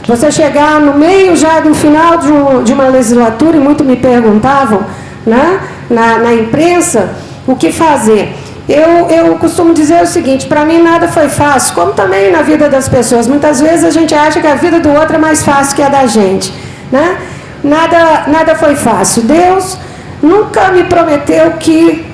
Você chegar no meio, já no final de uma legislatura, e muito me perguntavam, né, na imprensa, o que fazer. Eu costumo dizer o seguinte, para mim nada foi fácil, como também na vida das pessoas. Muitas vezes a gente acha que a vida do outro é mais fácil que a da gente, né? Nada foi fácil. Deus nunca me prometeu que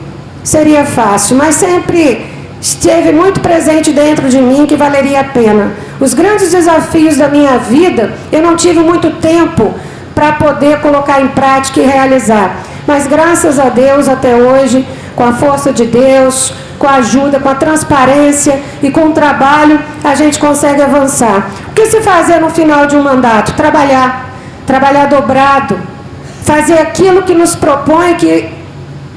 seria fácil, mas sempre esteve muito presente dentro de mim que valeria a pena. Os grandes desafios da minha vida, eu não tive muito tempo para poder colocar em prática e realizar. Mas graças a Deus, até hoje, com a força de Deus, com a ajuda, com a transparência e com o trabalho, a gente consegue avançar. O que se fazer no final de um mandato? Trabalhar dobrado, fazer aquilo que nos propõe, que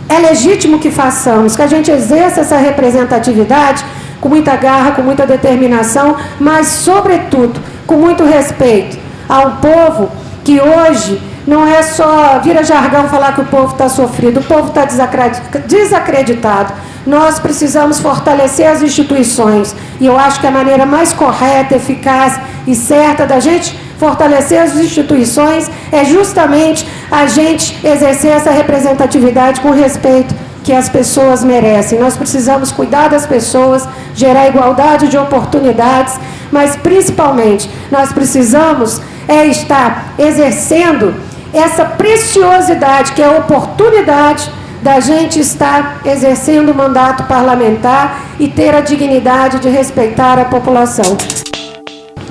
é legítimo que façamos, que a gente exerça essa representatividade com muita garra, com muita determinação, mas, sobretudo, com muito respeito ao povo que hoje não é só, vira jargão falar que o povo está sofrido, o povo está desacreditado. Nós precisamos fortalecer as instituições. E eu acho que a maneira mais correta, eficaz e certa da gente fortalecer as instituições é justamente a gente exercer essa representatividade com respeito que as pessoas merecem. Nós precisamos cuidar das pessoas, gerar igualdade de oportunidades, mas principalmente nós precisamos estar exercendo essa preciosidade que é a oportunidade da gente estar exercendo o mandato parlamentar e ter a dignidade de respeitar a população.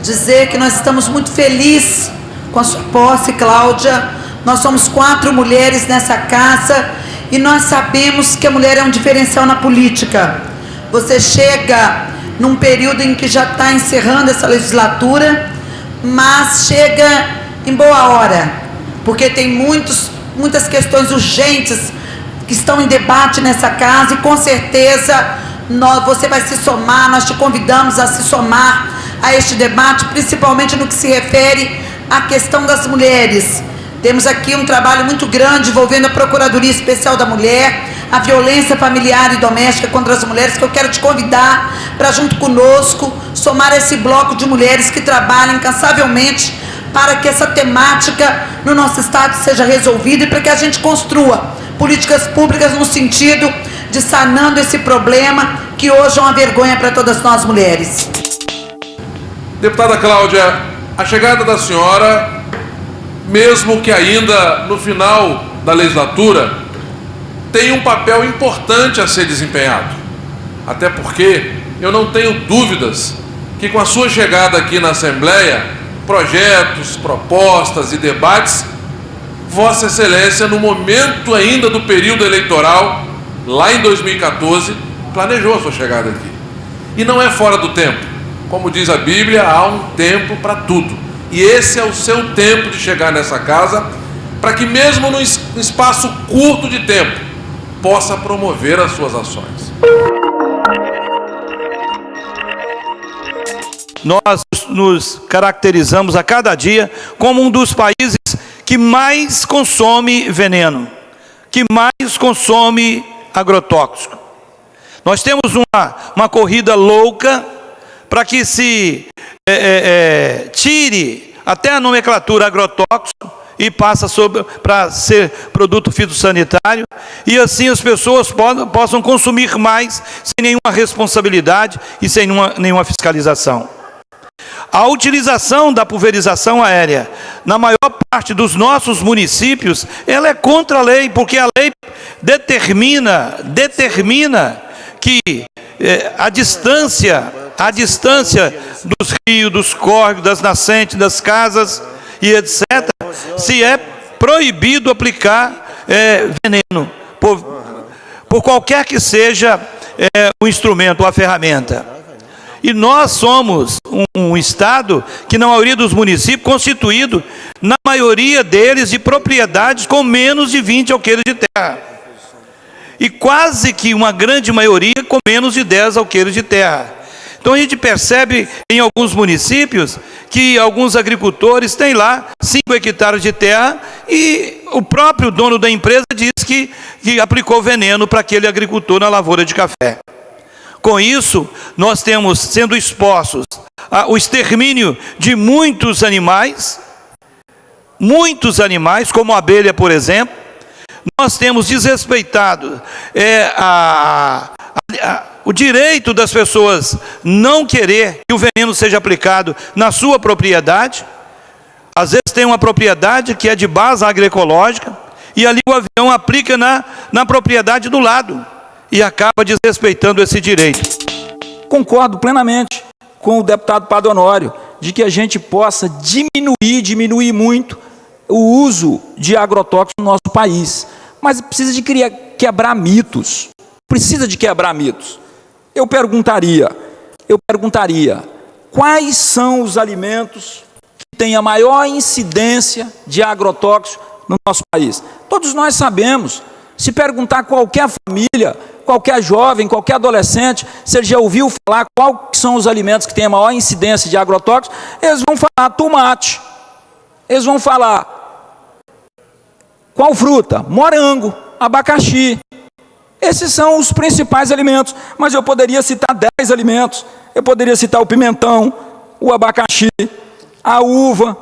Dizer que nós estamos muito felizes com a sua posse, Cláudia. Nós somos 4 mulheres nessa casa e nós sabemos que a mulher é um diferencial na política. Você chega num período em que já está encerrando essa legislatura, mas chega em boa hora, porque tem muitas questões urgentes que estão em debate nessa casa e com certeza você vai se somar, nós te convidamos a se somar a este debate, principalmente no que se refere à questão das mulheres. Temos aqui um trabalho muito grande envolvendo a Procuradoria Especial da Mulher, a violência familiar e doméstica contra as mulheres, que eu quero te convidar para, junto conosco, somar esse bloco de mulheres que trabalham incansavelmente para que essa temática no nosso estado seja resolvida e para que a gente construa políticas públicas no sentido de sanando esse problema que hoje é uma vergonha para todas nós mulheres. Deputada Cláudia, a chegada da senhora, mesmo que ainda no final da legislatura, tem um papel importante a ser desempenhado. Até porque eu não tenho dúvidas que com a sua chegada aqui na Assembleia, projetos, propostas e debates, Vossa Excelência, no momento ainda do período eleitoral, lá em 2014, planejou a sua chegada aqui. E não é fora do tempo. Como diz a Bíblia, há um tempo para tudo. E esse é o seu tempo de chegar nessa casa, para que mesmo num espaço curto de tempo, possa promover as suas ações. Nós nos caracterizamos a cada dia como um dos países que mais consome veneno, que mais consome agrotóxico. Nós temos uma corrida louca para que se tire até a nomenclatura agrotóxico e passa para ser produto fitossanitário, e assim as pessoas possam consumir mais sem nenhuma responsabilidade e sem nenhuma fiscalização. A utilização da pulverização aérea na maior parte dos nossos municípios, ela é contra a lei, porque a lei determina que a distância dos rios, dos córregos, das nascentes, das casas e etc., se é proibido aplicar veneno, por qualquer que seja o instrumento ou a ferramenta. E nós somos um estado que, na maioria dos municípios, constituído, na maioria deles, de propriedades com menos de 20 alqueires de terra. E quase que uma grande maioria com menos de 10 alqueires de terra. Então a gente percebe em alguns municípios que alguns agricultores têm lá 5 hectares de terra e o próprio dono da empresa diz que aplicou veneno para aquele agricultor na lavoura de café. Com isso, nós temos sendo expostos ao extermínio de muitos animais, como a abelha, por exemplo. Nós temos desrespeitado o direito das pessoas não querer que o veneno seja aplicado na sua propriedade. Às vezes tem uma propriedade que é de base agroecológica, e ali o avião aplica na propriedade do lado, e acaba desrespeitando esse direito. Concordo plenamente com o deputado Padre Honório, de que a gente possa diminuir muito o uso de agrotóxicos no nosso país. Mas precisa de quebrar mitos. Eu perguntaria, quais são os alimentos que têm a maior incidência de agrotóxicos no nosso país? Todos nós sabemos. Se perguntar a qualquer família, qualquer jovem, qualquer adolescente, se ele já ouviu falar quais são os alimentos que têm a maior incidência de agrotóxicos, eles vão falar tomate. Eles vão falar qual fruta? Morango, abacaxi. Esses são os principais alimentos, mas eu poderia citar 10 alimentos. Eu poderia citar o pimentão, o abacaxi, a uva,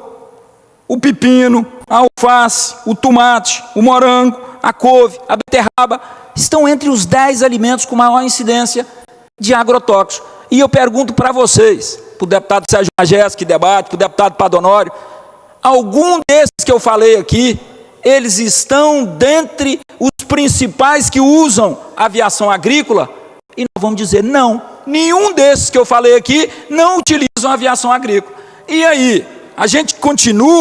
o pepino, a alface, o tomate, o morango, a couve, a beterraba. Estão entre os 10 alimentos com maior incidência de agrotóxico. E eu pergunto para vocês, para o deputado Sérgio Magés, que debate, para o deputado Padre Honório, algum desses que eu falei aqui, eles estão dentre os principais que usam aviação agrícola? E nós vamos dizer, não, nenhum desses que eu falei aqui não utilizam aviação agrícola. E aí, a gente continua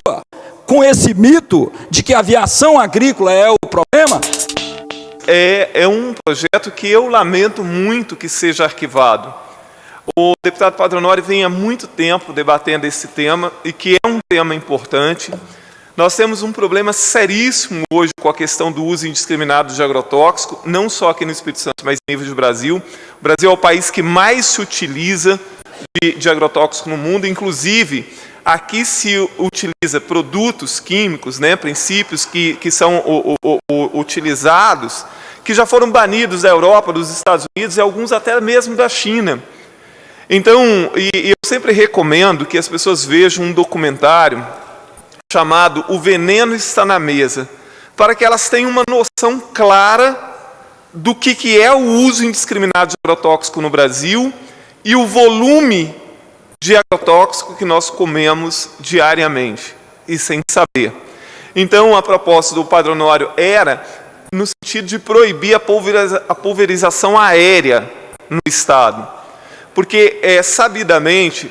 com esse mito de que a aviação agrícola é o problema? É um projeto que eu lamento muito que seja arquivado. O deputado Padre Honório vem há muito tempo debatendo esse tema, e que é um tema importante. Nós temos um problema seríssimo hoje com a questão do uso indiscriminado de agrotóxico, não só aqui no Espírito Santo, mas em nível de Brasil. O Brasil é o país que mais se utiliza de agrotóxico no mundo. Inclusive, aqui se utiliza produtos químicos, princípios que são utilizados, que já foram banidos da Europa, dos Estados Unidos e alguns até mesmo da China. Então, eu sempre recomendo que as pessoas vejam um documentário chamado O Veneno Está na Mesa, para que elas tenham uma noção clara do que é o uso indiscriminado de agrotóxico no Brasil e o volume de agrotóxico que nós comemos diariamente, e sem saber. Então, a proposta do Padre Honório era no sentido de proibir a pulverização aérea no Estado, porque, sabidamente,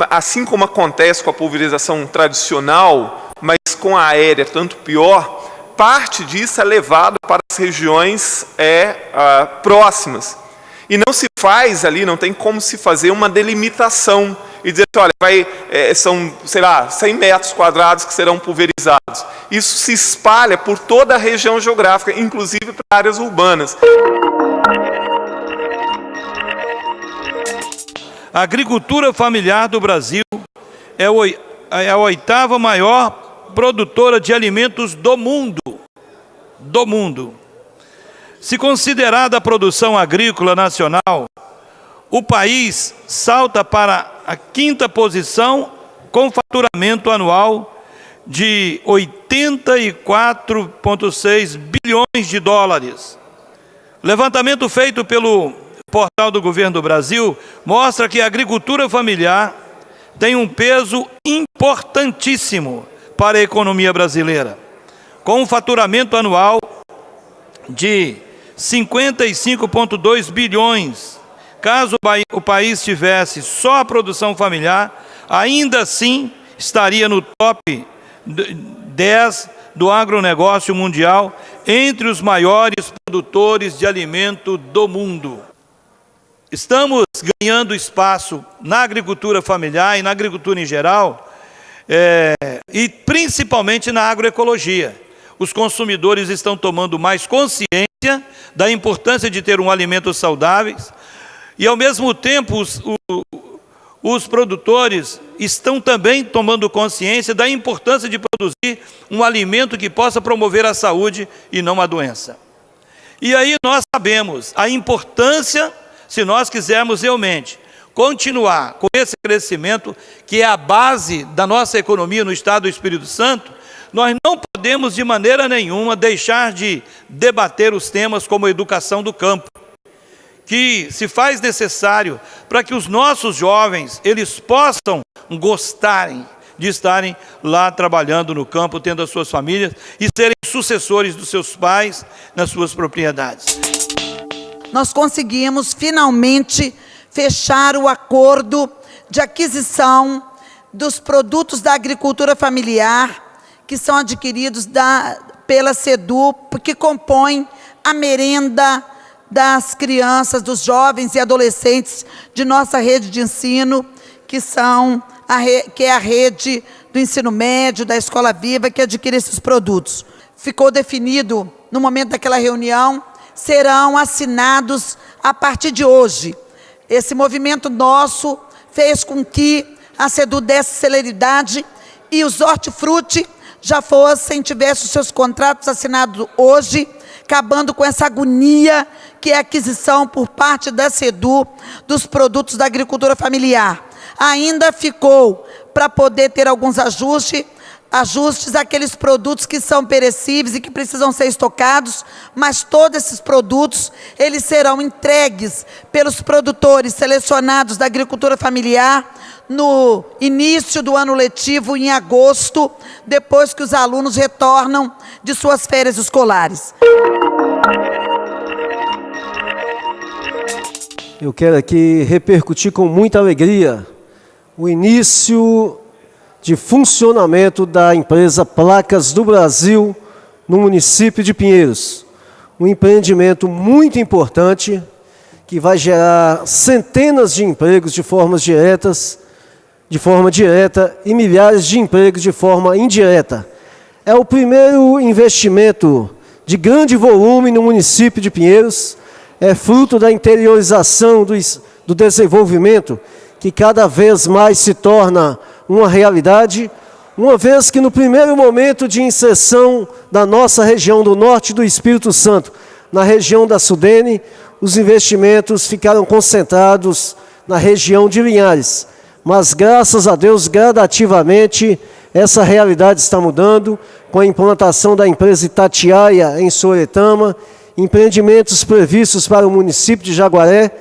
assim como acontece com a pulverização tradicional, mas com a aérea tanto pior, parte disso é levada para as regiões próximas. E não se faz ali, não tem como se fazer uma delimitação e dizer, olha, são, sei lá, 100 metros quadrados que serão pulverizados. Isso se espalha por toda a região geográfica, inclusive para áreas urbanas. A agricultura familiar do Brasil é a 8ª maior produtora de alimentos do mundo. Se considerada a produção agrícola nacional, o país salta para a 5ª posição com faturamento anual de 84,6 bilhões de dólares. Levantamento feito pelo Portal do Governo do Brasil mostra que a agricultura familiar tem um peso importantíssimo para a economia brasileira, com um faturamento anual de 55,2 bilhões. Caso o país tivesse só a produção familiar, ainda assim estaria no top 10 do agronegócio mundial, entre os maiores produtores de alimento do mundo. Estamos ganhando espaço na agricultura familiar e na agricultura em geral, e principalmente na agroecologia. Os consumidores estão tomando mais consciência da importância de ter um alimento saudável, e ao mesmo tempo os produtores estão também tomando consciência da importância de produzir um alimento que possa promover a saúde e não a doença. E aí nós sabemos a importância se nós quisermos realmente continuar com esse crescimento, que é a base da nossa economia no estado do Espírito Santo, nós não podemos de maneira nenhuma deixar de debater os temas como a educação do campo, que se faz necessário para que os nossos jovens, eles possam gostarem de estarem lá trabalhando no campo, tendo as suas famílias e serem sucessores dos seus pais nas suas propriedades. Nós conseguimos finalmente fechar o acordo de aquisição dos produtos da agricultura familiar que são adquiridos pela SEDU, que compõem a merenda das crianças, dos jovens e adolescentes de nossa rede de ensino, que é a rede do ensino médio, da Escola Viva, que adquire esses produtos. Ficou definido, no momento daquela reunião, serão assinados a partir de hoje. Esse movimento nosso fez com que a SEDU desse celeridade e os hortifruti já tivessem os seus contratos assinados hoje, acabando com essa agonia que é a aquisição por parte da SEDU dos produtos da agricultura familiar. Ainda ficou para poder ter alguns ajustes àqueles produtos que são perecíveis e que precisam ser estocados, mas todos esses produtos, eles serão entregues pelos produtores selecionados da agricultura familiar no início do ano letivo, em agosto, depois que os alunos retornam de suas férias escolares. Eu quero aqui repercutir com muita alegria o início de funcionamento da empresa Placas do Brasil no município de Pinheiros. Um empreendimento muito importante que vai gerar centenas de empregos de forma direta e milhares de empregos de forma indireta. É o primeiro investimento de grande volume no município de Pinheiros, é fruto da interiorização do desenvolvimento, que cada vez mais se torna uma realidade, uma vez que no primeiro momento de inserção da nossa região do norte do Espírito Santo, na região da Sudene, os investimentos ficaram concentrados na região de Linhares. Mas, graças a Deus, gradativamente, essa realidade está mudando, com a implantação da empresa Itatiaia em Soretama, empreendimentos previstos para o município de Jaguaré,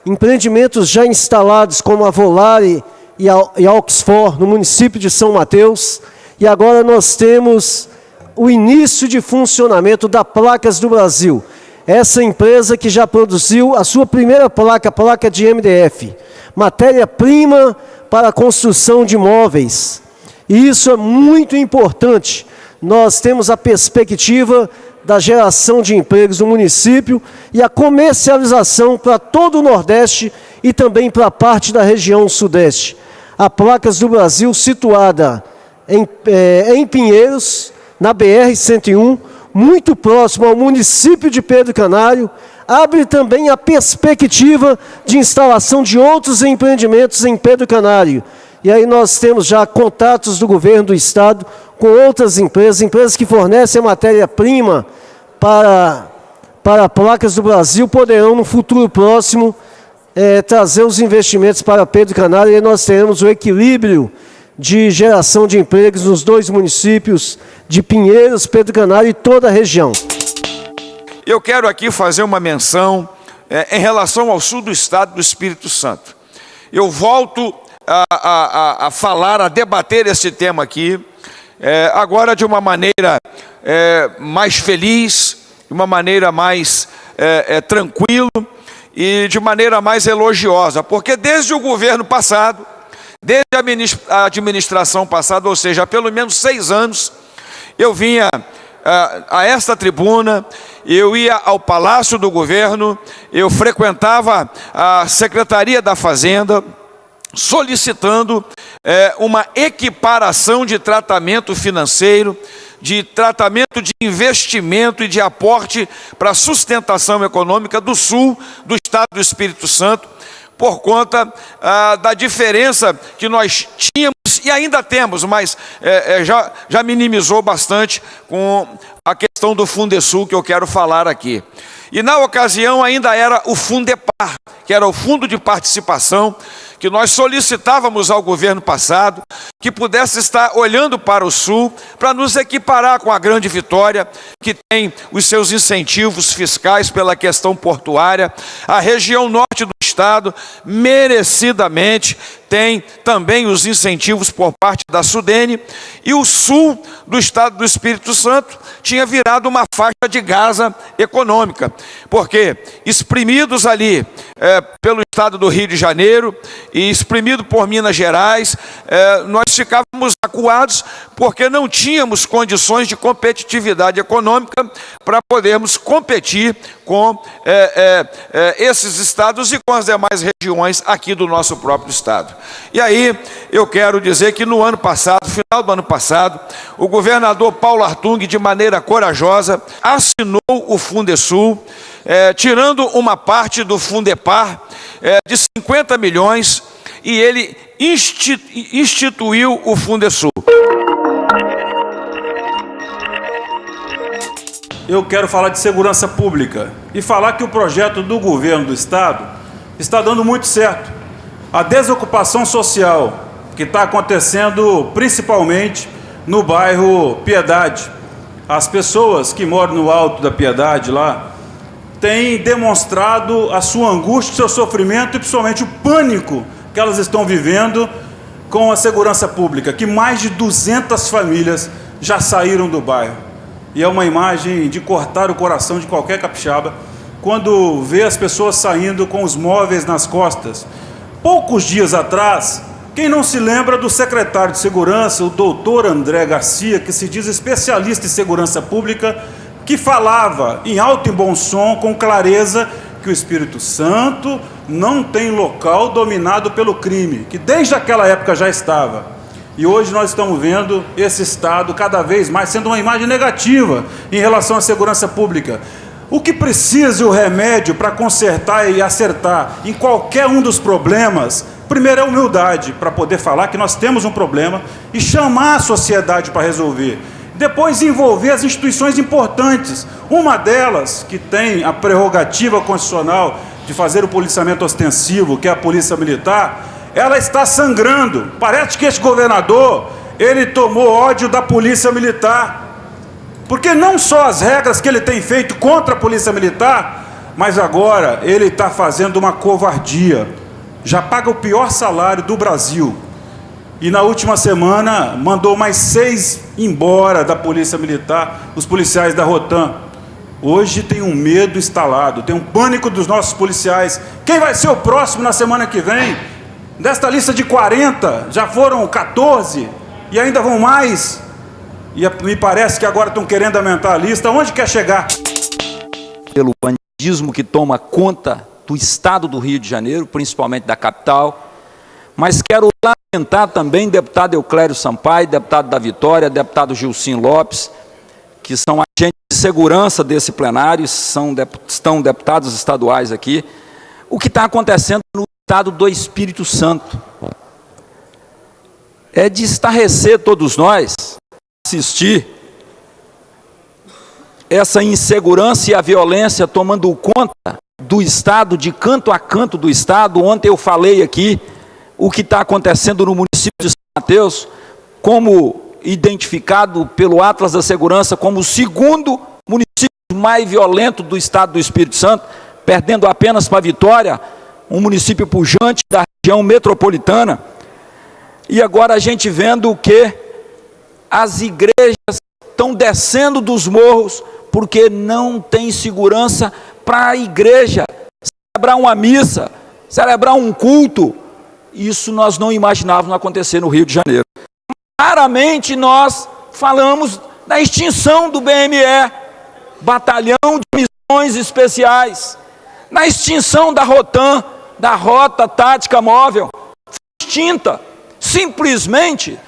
empreendimentos já instalados como a Volare e a Oxford no município de São Mateus, e agora nós temos o início de funcionamento da Placas do Brasil. Essa empresa que já produziu a sua primeira placa, a placa de MDF, matéria-prima para a construção de móveis. E isso é muito importante. Nós temos a perspectiva da geração de empregos no município e a comercialização para todo o Nordeste e também para parte da região Sudeste. A Placas do Brasil, situada em Pinheiros, na BR-101, muito próximo ao município de Pedro Canário, abre também a perspectiva de instalação de outros empreendimentos em Pedro Canário. E aí nós temos já contatos do governo do estado com outras empresas que fornecem a matéria-prima para Placas do Brasil, poderão no futuro próximo trazer os investimentos para Pedro Canário, e aí nós teremos o equilíbrio de geração de empregos nos dois municípios de Pinheiros, Pedro Canário e toda a região. Eu quero aqui fazer uma menção em relação ao sul do estado do Espírito Santo. Eu volto a falar, a debater esse tema aqui, agora de uma maneira mais feliz, de uma maneira mais tranquila e de maneira mais elogiosa, porque desde o governo passado, desde a administração passada, ou seja, há pelo menos 6 anos, eu vinha a esta tribuna, eu ia ao Palácio do Governo, eu frequentava a Secretaria da Fazenda, solicitando uma equiparação de tratamento financeiro, de tratamento de investimento e de aporte para a sustentação econômica do sul do estado do Espírito Santo, por conta da diferença que nós tínhamos e ainda temos, mas já minimizou bastante com a questão do Fundesul que eu quero falar aqui. E na ocasião ainda era o Fundepar, que era o Fundo de Participação, que nós solicitávamos ao governo passado, que pudesse estar olhando para o Sul, para nos equiparar com a Grande Vitória, que tem os seus incentivos fiscais pela questão portuária. A região norte do estado, merecidamente, tem também os incentivos por parte da Sudene, e o sul do estado do Espírito Santo tinha virado uma faixa de Gaza econômica, porque exprimidos ali pelo estado do Rio de Janeiro e exprimido por Minas Gerais, nós ficávamos acuados porque não tínhamos condições de competitividade econômica para podermos competir com esses estados e com as demais regiões aqui do nosso próprio estado. E aí eu quero dizer que no ano passado, final do ano passado, o governador Paulo Artung, de maneira corajosa, assinou o Fundesul, tirando uma parte do Fundepar de 50 milhões, e ele instituiu o Fundesul. Eu quero falar de segurança pública e falar que o projeto do governo do estado está dando muito certo. A desocupação social que está acontecendo principalmente no bairro Piedade. As pessoas que moram no Alto da Piedade lá têm demonstrado a sua angústia, o seu sofrimento e principalmente o pânico que elas estão vivendo com a segurança pública, que mais de 200 famílias já saíram do bairro. E é uma imagem de cortar o coração de qualquer capixaba quando vê as pessoas saindo com os móveis nas costas. Poucos dias atrás, quem não se lembra do secretário de Segurança, o doutor André Garcia, que se diz especialista em segurança pública, que falava em alto e bom som, com clareza, que o Espírito Santo não tem local dominado pelo crime, que desde aquela época já estava. E hoje nós estamos vendo esse estado cada vez mais sendo uma imagem negativa em relação à segurança pública. O que precisa o remédio para consertar e acertar em qualquer um dos problemas, primeiro é humildade, para poder falar que nós temos um problema e chamar a sociedade para resolver. Depois envolver as instituições importantes. Uma delas, que tem a prerrogativa constitucional de fazer o policiamento ostensivo, que é a Polícia Militar, ela está sangrando. Parece que esse governador, ele tomou ódio da Polícia Militar. Porque não só as regras que ele tem feito contra a Polícia Militar, mas agora ele está fazendo uma covardia. Já paga o pior salário do Brasil. E na última semana mandou mais 6 embora da Polícia Militar, os policiais da Rotam. Hoje tem um medo instalado, tem um pânico dos nossos policiais. Quem vai ser o próximo na semana que vem? Desta lista de 40, já foram 14 e ainda vão mais. E me parece que agora estão querendo aumentar a lista. Onde quer chegar? Pelo bandidismo que toma conta do estado do Rio de Janeiro, principalmente da capital. Mas quero lamentar também deputado Euclério Sampaio, deputado da Vitória, deputado Gilcim Lopes, que são agentes de segurança desse plenário, estão deputados estaduais aqui. O que está acontecendo no estado do Espírito Santo é de estarrecer todos nós assistir essa insegurança e a violência tomando conta do estado, de canto a canto do estado. Ontem eu falei aqui o que está acontecendo no município de São Mateus, como identificado pelo Atlas da Segurança como o segundo município mais violento do estado do Espírito Santo, perdendo apenas para Vitória, um município pujante da região metropolitana. E agora a gente vendo o que as igrejas estão descendo dos morros porque não tem segurança para a igreja celebrar uma missa, celebrar um culto. Isso nós não imaginávamos acontecer no Rio de Janeiro. Raramente nós falamos da extinção do BME, Batalhão de Missões Especiais, na extinção da Rotam, da Rota Tática Móvel, extinta, simplesmente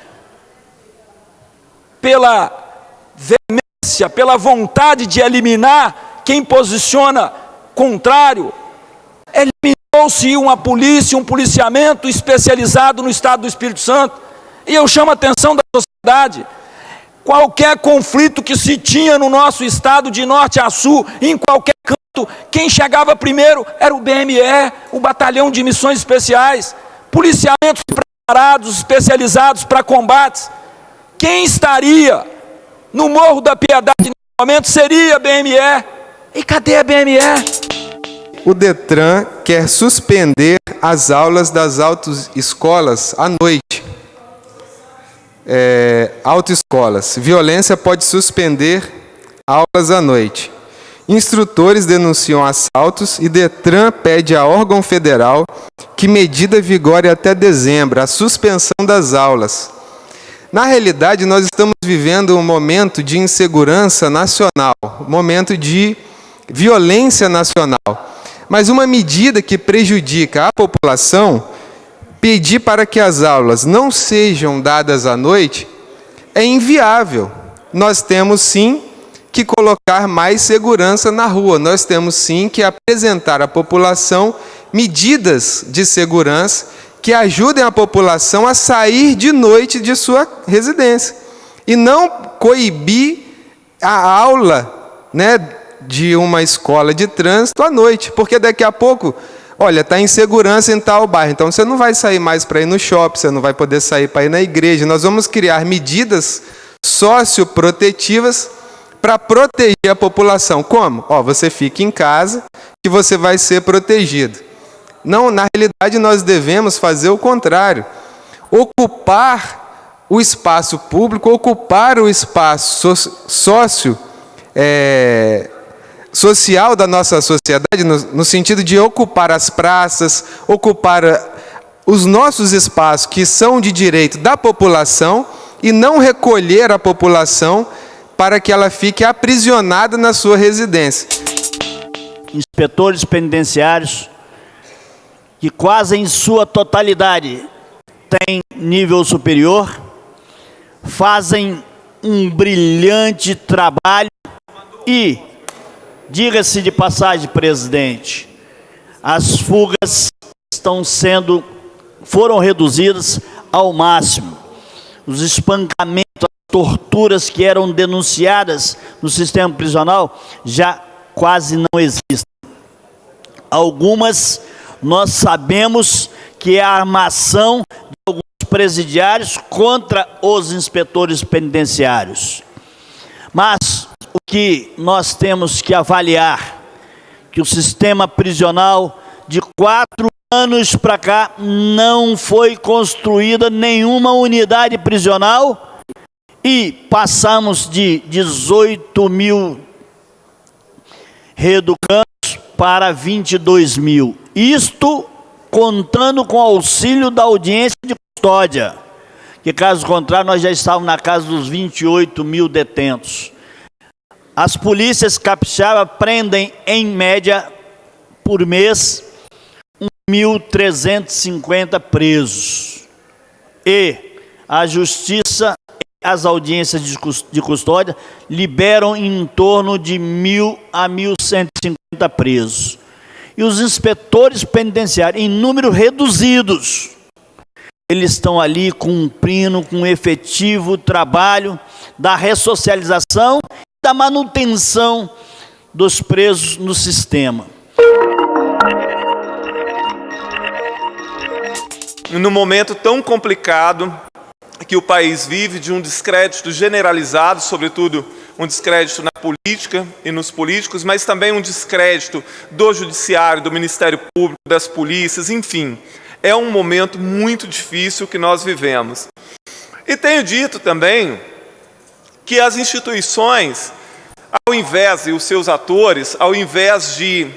pela veemência, pela vontade de eliminar quem posiciona contrário. Eliminou-se uma polícia, um policiamento especializado no estado do Espírito Santo. E eu chamo a atenção da sociedade. Qualquer conflito que se tinha no nosso estado, de norte a sul, em qualquer canto, quem chegava primeiro era o BME, o Batalhão de Missões Especiais, policiamentos preparados, especializados para combates. Quem estaria no Morro da Piedade nesse momento seria a BME. E cadê a BME? O Detran quer suspender as aulas das autoescolas à noite. Autoescolas. Violência pode suspender aulas à noite. Instrutores denunciam assaltos e Detran pede a órgão federal que medida vigore até dezembro, a suspensão das aulas. Na realidade, nós estamos vivendo um momento de insegurança nacional, um momento de violência nacional. Mas uma medida que prejudica a população, pedir para que as aulas não sejam dadas à noite, é inviável. Nós temos sim que colocar mais segurança na rua, nós temos sim que apresentar à população medidas de segurança que ajudem a população a sair de noite de sua residência e não coibir a aula, de uma escola de trânsito à noite, porque daqui a pouco, olha, está em segurança em tal bairro, então você não vai sair mais para ir no shopping, você não vai poder sair para ir na igreja. Nós vamos criar medidas socioprotetivas para proteger a população. Como? Você fica em casa que você vai ser protegido. Não, na realidade nós devemos fazer o contrário. Ocupar o espaço público, ocupar o espaço social da nossa sociedade, no sentido de ocupar as praças, ocupar os nossos espaços que são de direito da população e não recolher a população para que ela fique aprisionada na sua residência. Inspetores penitenciários que quase em sua totalidade têm nível superior, fazem um brilhante trabalho e, diga-se de passagem, presidente, as fugas foram reduzidas ao máximo. Os espancamentos, as torturas que eram denunciadas no sistema prisional já quase não existem. Algumas nós sabemos que é a armação de alguns presidiários contra os inspetores penitenciários. Mas o que nós temos que avaliar, que o sistema prisional de 4 anos para cá não foi construída nenhuma unidade prisional e passamos de 18 mil reeducandos para 22 mil. Isto contando com o auxílio da audiência de custódia, que caso contrário nós já estávamos na casa dos 28 mil detentos. As polícias capixabas prendem, em média, por mês, 1.350 presos. E a Justiça e as audiências de custódia liberam em torno de 1.000 a 1.150 presos. E os inspetores penitenciários, em número reduzidos, eles estão ali cumprindo com um efetivo trabalho da ressocialização e da manutenção dos presos no sistema. No momento tão complicado que o país vive, de um descrédito generalizado, sobretudo um descrédito na política e nos políticos, mas também um descrédito do judiciário, do Ministério Público, das polícias, enfim. É um momento muito difícil que nós vivemos. E tenho dito também que as instituições, ao invés, e os seus atores, ao invés de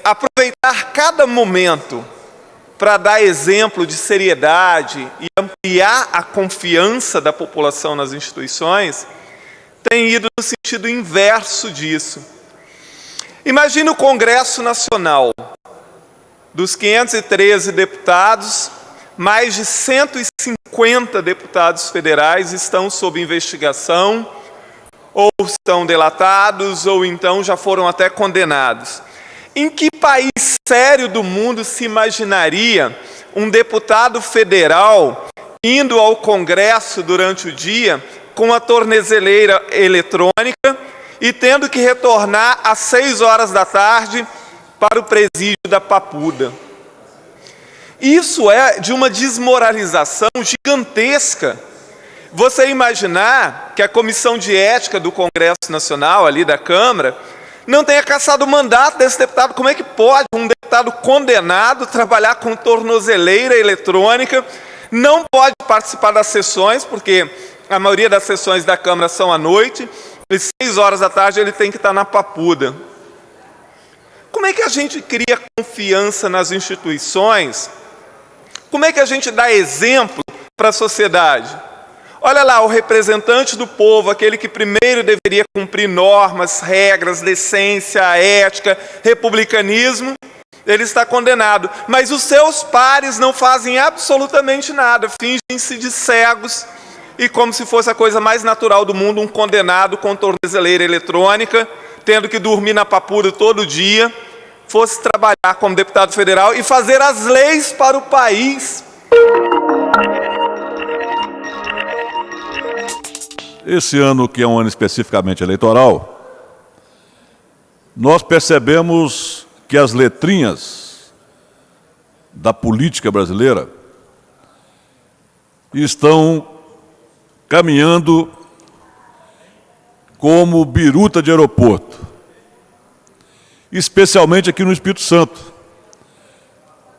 aproveitar cada momento para dar exemplo de seriedade e ampliar a confiança da população nas instituições, tem ido no sentido inverso disso. Imagine o Congresso Nacional. Dos 513 deputados, mais de 150 deputados federais estão sob investigação, ou estão delatados, ou então já foram até condenados. Em que país sério do mundo se imaginaria um deputado federal indo ao Congresso durante o dia com a tornezeleira eletrônica e tendo que retornar às 6 horas da tarde para o presídio da Papuda. Isso é de uma desmoralização gigantesca. Você imaginar que a Comissão de Ética do Congresso Nacional, ali da Câmara, não tenha cassado o mandato desse deputado. Como é que pode um deputado condenado trabalhar com tornozeleira eletrônica, não pode participar das sessões, porque a maioria das sessões da Câmara são à noite, e 6 horas da tarde ele tem que estar na Papuda. Como é que a gente cria confiança nas instituições? Como é que a gente dá exemplo para a sociedade? Olha lá, o representante do povo, aquele que primeiro deveria cumprir normas, regras, decência, ética, republicanismo, ele está condenado. Mas os seus pares não fazem absolutamente nada, fingem-se de cegos e, como se fosse a coisa mais natural do mundo, um condenado com tornozeleira eletrônica, tendo que dormir na Papuda todo dia, fosse trabalhar como deputado federal e fazer as leis para o país. Esse ano, que é um ano especificamente eleitoral, nós percebemos que as letrinhas da política brasileira estão caminhando como biruta de aeroporto, especialmente aqui no Espírito Santo,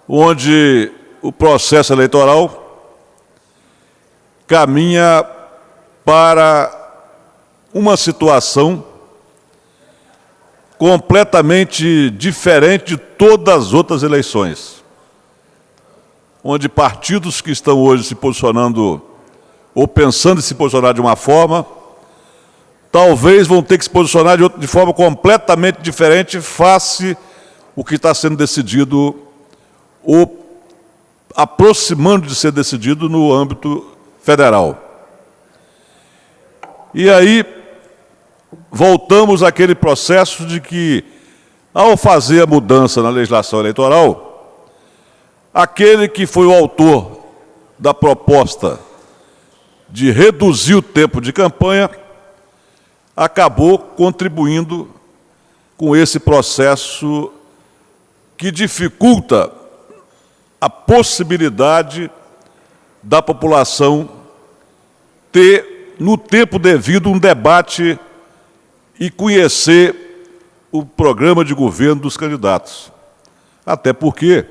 onde o processo eleitoral caminha para uma situação completamente diferente de todas as outras eleições, onde partidos que estão hoje se posicionando ou pensando em se posicionar de uma forma, talvez vão ter que se posicionar de forma completamente diferente face o que está sendo decidido ou aproximando de ser decidido no âmbito federal. E aí, voltamos àquele processo de que, ao fazer a mudança na legislação eleitoral, aquele que foi o autor da proposta de reduzir o tempo de campanha, acabou contribuindo com esse processo que dificulta a possibilidade da população ter, no tempo devido, um debate e conhecer o programa de governo dos candidatos. Até porque,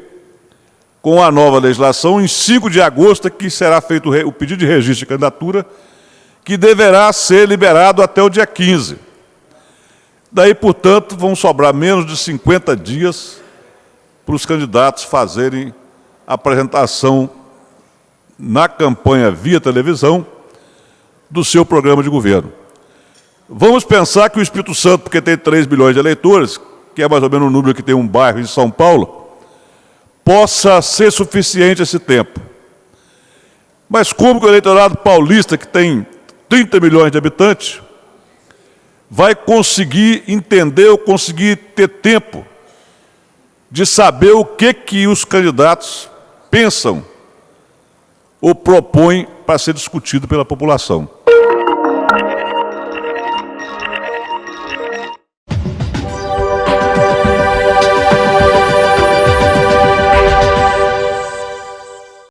com a nova legislação, em 5 de agosto é que será feito o pedido de registro de candidatura, que deverá ser liberado até o dia 15. Daí, portanto, vão sobrar menos de 50 dias para os candidatos fazerem a apresentação na campanha via televisão do seu programa de governo. Vamos pensar que o Espírito Santo, porque tem 3 milhões de eleitores, que é mais ou menos o número que tem um bairro em São Paulo, possa ser suficiente esse tempo. Mas como que o eleitorado paulista, que tem 30 milhões de habitantes, vai conseguir entender ou conseguir ter tempo de saber o que os candidatos pensam ou propõem para ser discutido pela população?